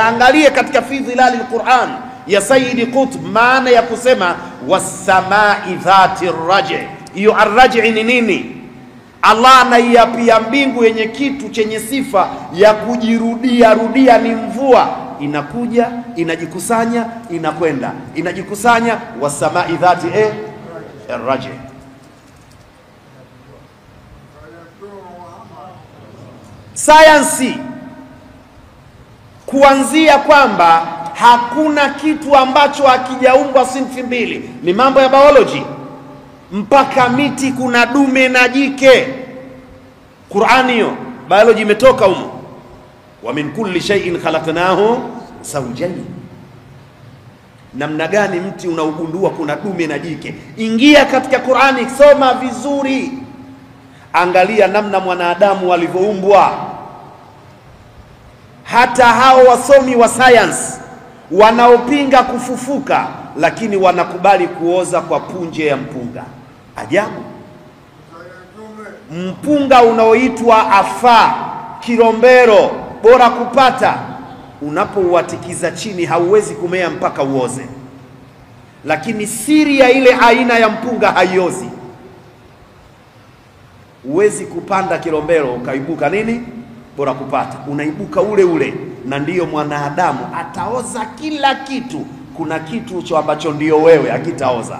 Kaangalie katika fi dhilali al-Qur'an ya Sayyidi Qutb maana ya kusema was-samai dhati ar-raj'. Hiyo ar-raj' ni nini? Allah anaiapia mbingu yenye kitu chenye sifa ya kujirudia rudia, ni mvua inakuja, inajikusanya, inakwenda, inajikusanya. Was-samai dhati ar-raj'. Sayansi kuanzia kwamba hakuna kitu ambacho hakijaumbwa sinfi mbili, ni mambo ya biology, mpaka miti kuna dume na jike. Qur'ani hiyo biology imetoka humo, wa min kulli shay'in khalaqnahu zawjayn. Namna gani mti unaugundua kuna dume na jike? Ingia katika Qur'ani, soma vizuri, angalia namna mwanadamu walivyoumbwa. Hata hao wasomi wa science wanaopinga kufufuka, lakini wanakubali kuoza kwa punje ya mpunga. Ajabu. Mpunga unaoitwa afa, kilombero, bora kupata, unapouatikiza chini hauwezi kumea mpaka uoze. Lakini siri ya ile aina ya mpunga haiozi. Uwezi kupanda kilombero ukaibuka nini? Bora kupata, unaibuka ule ule. Na ndiyo mwanadamu ataoza kila kitu. Kuna kitu cho ambacho ndiyo wewe akitaoza,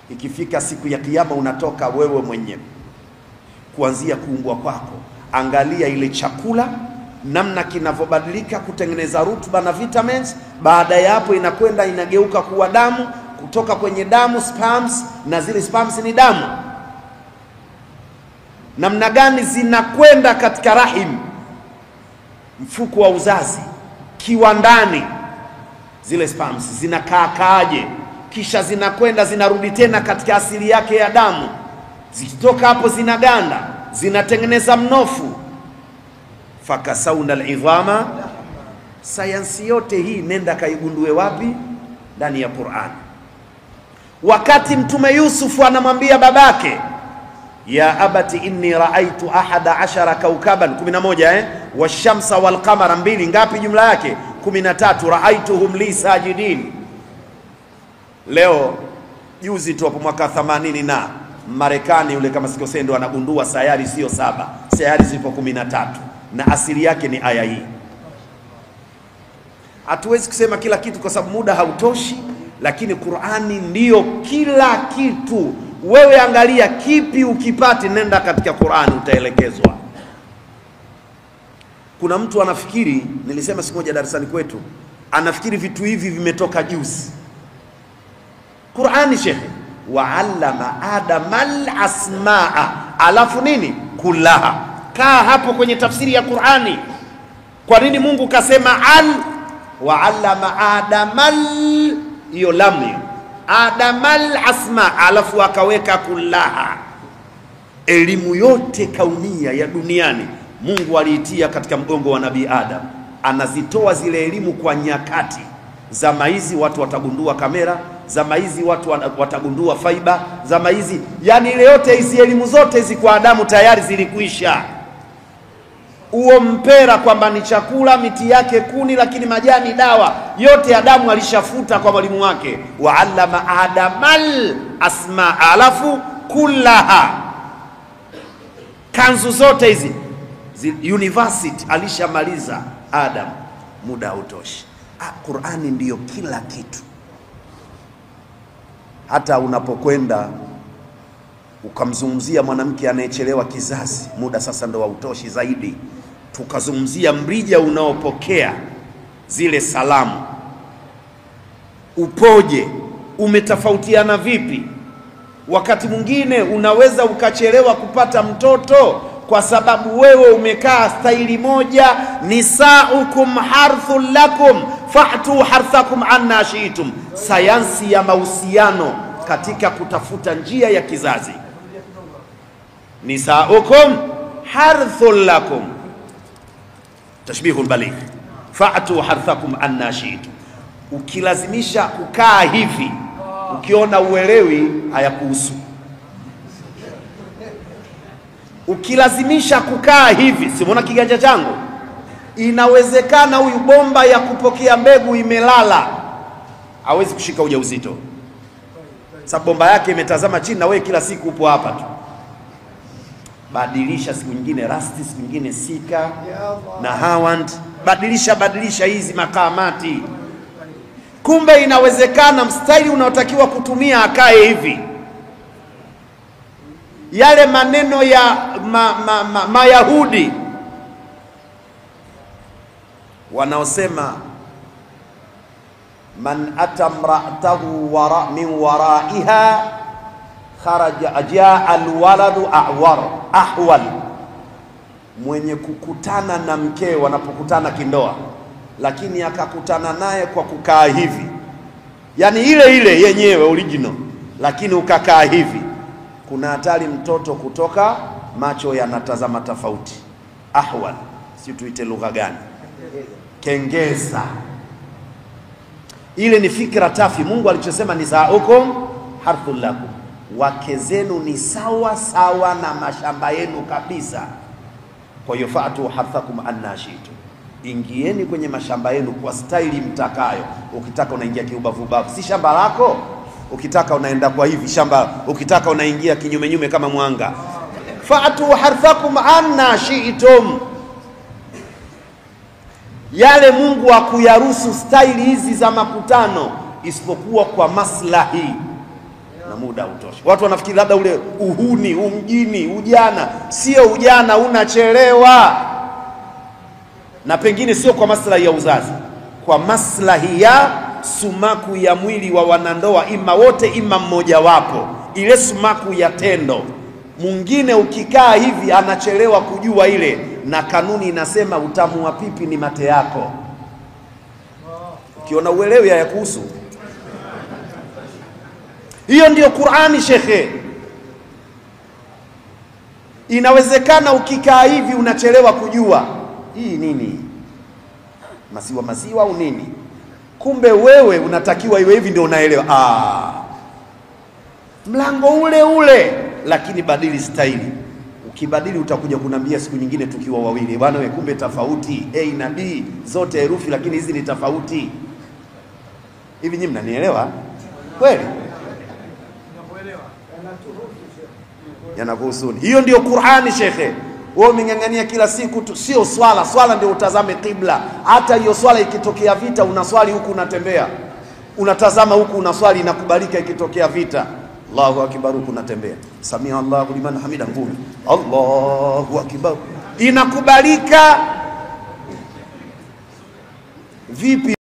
ikifika siku ya kiyama unatoka wewe mwenyewe. Kuanzia kuumbwa kwako, angalia ile chakula namna kinavyobadilika kutengeneza rutuba na vitamins. Baada ya hapo inakwenda inageuka kuwa damu, kutoka kwenye damu sperms, na zile sperms ni damu. Namna gani zinakwenda katika rahim, mfuko wa uzazi, kiwandani, zile sperms zinakaaje, kisha zinakwenda zinarudi tena katika asili yake ya damu. Zikitoka hapo zinaganda, zinatengeneza mnofu. Fakasauna al-idhama. Sayansi yote hii nenda kaigundue wapi? Ndani ya Qur'an. Wakati Mtume Yusuf anamwambia babake, ya abati inni raaitu 11 kaukaban, 11 washamsa walqamara, 2 ngapi jumla yake? 13. Raaituhum li sajidin. Leo juzi tu hapo mwaka 80 na Marekani yule kama sikosei ndo anagundua sayari sio 7, sayari zipo 13, na asili yake ni aya hii. Hatuwezi kusema kila kitu kwa sababu muda hautoshi, lakini Qur'ani ndiyo kila kitu. Wewe angalia kipi ukipati, nenda katika Qur'ani utaelekezwa. Kuna mtu anafikiri, nilisema siku moja darasani kwetu, anafikiri vitu hivi vimetoka juzi. Qur'ani shekhe, wa'allama adamal asmaa, alafu nini? Kullaha. Kaa hapo kwenye tafsiri ya Qur'ani. Kwa nini Mungu kasema al wa'allama adamal, hiyo lam adamal asma, alafu akaweka kullaha? Elimu yote kaunia ya duniani Mungu aliitia katika mgongo wa Nabii Adam. Anazitoa zile elimu kwa nyakati. Zama hizi watu watagundua kamera, zama hizi watu watagundua fiber, zama hizi, yani ile yote hizi elimu zote hizi kwa Adamu tayari zilikuisha. Uo mpera kwamba ni chakula, miti yake kuni, lakini majani dawa, yote Adamu alishafuta kwa mwalimu wake. Wa'allama adamal asma, alafu kullaha. Kanzu zote hizi university alishamaliza Adam, muda hautoshi. Qur'ani ndiyo kila kitu. Hata unapokwenda ukamzungumzia mwanamke anayechelewa kizazi, muda sasa ndo hautoshi zaidi. Tukazungumzia mrija unaopokea zile salamu, upoje, umetofautiana vipi? Wakati mwingine unaweza ukachelewa kupata mtoto kwa sababu wewe umekaa staili moja. Nisaukum harthul lakum fa'tu harthakum anna shi'tum. Sayansi ya mahusiano katika kutafuta njia ya kizazi. Nisaukum harthul lakum, tashbihul baligh, fa'tu harthakum anna shi'tum. Ukilazimisha kukaa hivi, ukiona uelewi, hayakuhusu. Ukilazimisha kukaa hivi, simuona kiganja changu, Inawezekana huyu bomba ya kupokea mbegu imelala, hawezi kushika ujauzito, sababu bomba yake imetazama chini na wewe kila siku upo hapa tu. Badilisha siku nyingine rasti, siku nyingine sika na hawand, badilisha hizi makamati. Kumbe inawezekana mstari unaotakiwa kutumia akae hivi. Yale maneno ya Mayahudi wanaosema man atamra'atahu min waraiha kharaja ajaa alwaladu ahwal, mwenye kukutana na mkeo wanapokutana kindoa, lakini akakutana naye kwa kukaa hivi, yani ile yenyewe original, lakini ukakaa hivi, kuna hatari mtoto kutoka macho yanatazama tofauti. Ahwal, si tuite lugha gani? Kengeza. Ile ni fikra tafi. Mungu alichosema nisaukum harthul lakum, wake zenu ni sawa sawa na mashamba yenu kabisa. Kwa hiyo fa'atu harthakum annashitu, ingieni kwenye mashamba yenu kwa staili mtakayo. Ukitaka unaingia kiubavu, si shamba lako. Ukitaka unaenda kwa hivi shamba, ukitaka unaingia kinyume kama mwanga. Fa'atu harthakum annashitum. Yale Mungu hakuyaruhusu staili hizi za makutano isipokuwa kwa maslahi, na muda utoshi. Watu wanafikiri labda ule uhuni, umjini, ujana. Sio ujana, unachelewa. Na pengine sio kwa maslahi ya uzazi, kwa maslahi ya sumaku ya mwili wa wanandoa, ima wote ima mmoja wapo, ile sumaku ya tendo. Mwingine ukikaa hivi anachelewa kujua ile, na kanuni inasema utamu wa pipi ni mate yako. Ukiona uelewi ya kuhusu hiyo, ndio Qur'ani shekhe. Inawezekana ukikaa hivi unachelewa kujua hii nini, maziwa au nini, kumbe wewe unatakiwa iwe hivi ndio unaelewa. Mlango ule, lakini badili staili. Ukibadili utakuja kunambia siku nyingine tukiwa wawili, bwana wewe kumbe tofauti, A na B zote herufi lakini hizi ni tofauti. Hivi nyinyi mnanielewa kweli? Yanakuhusuni. Hiyo ndio Qur'ani shekhe. Wewe umengangania kila siku tu, sio swala ndio utazame kibla. Hata hiyo swala ikitokea vita unaswali huku unatembea, unatazama huku unaswali, inakubalika ikitokea vita. Allahu akbar huku unatembea, samia Allahu liman hamida, ngumi Allahu akbar, inakubalika. Vipi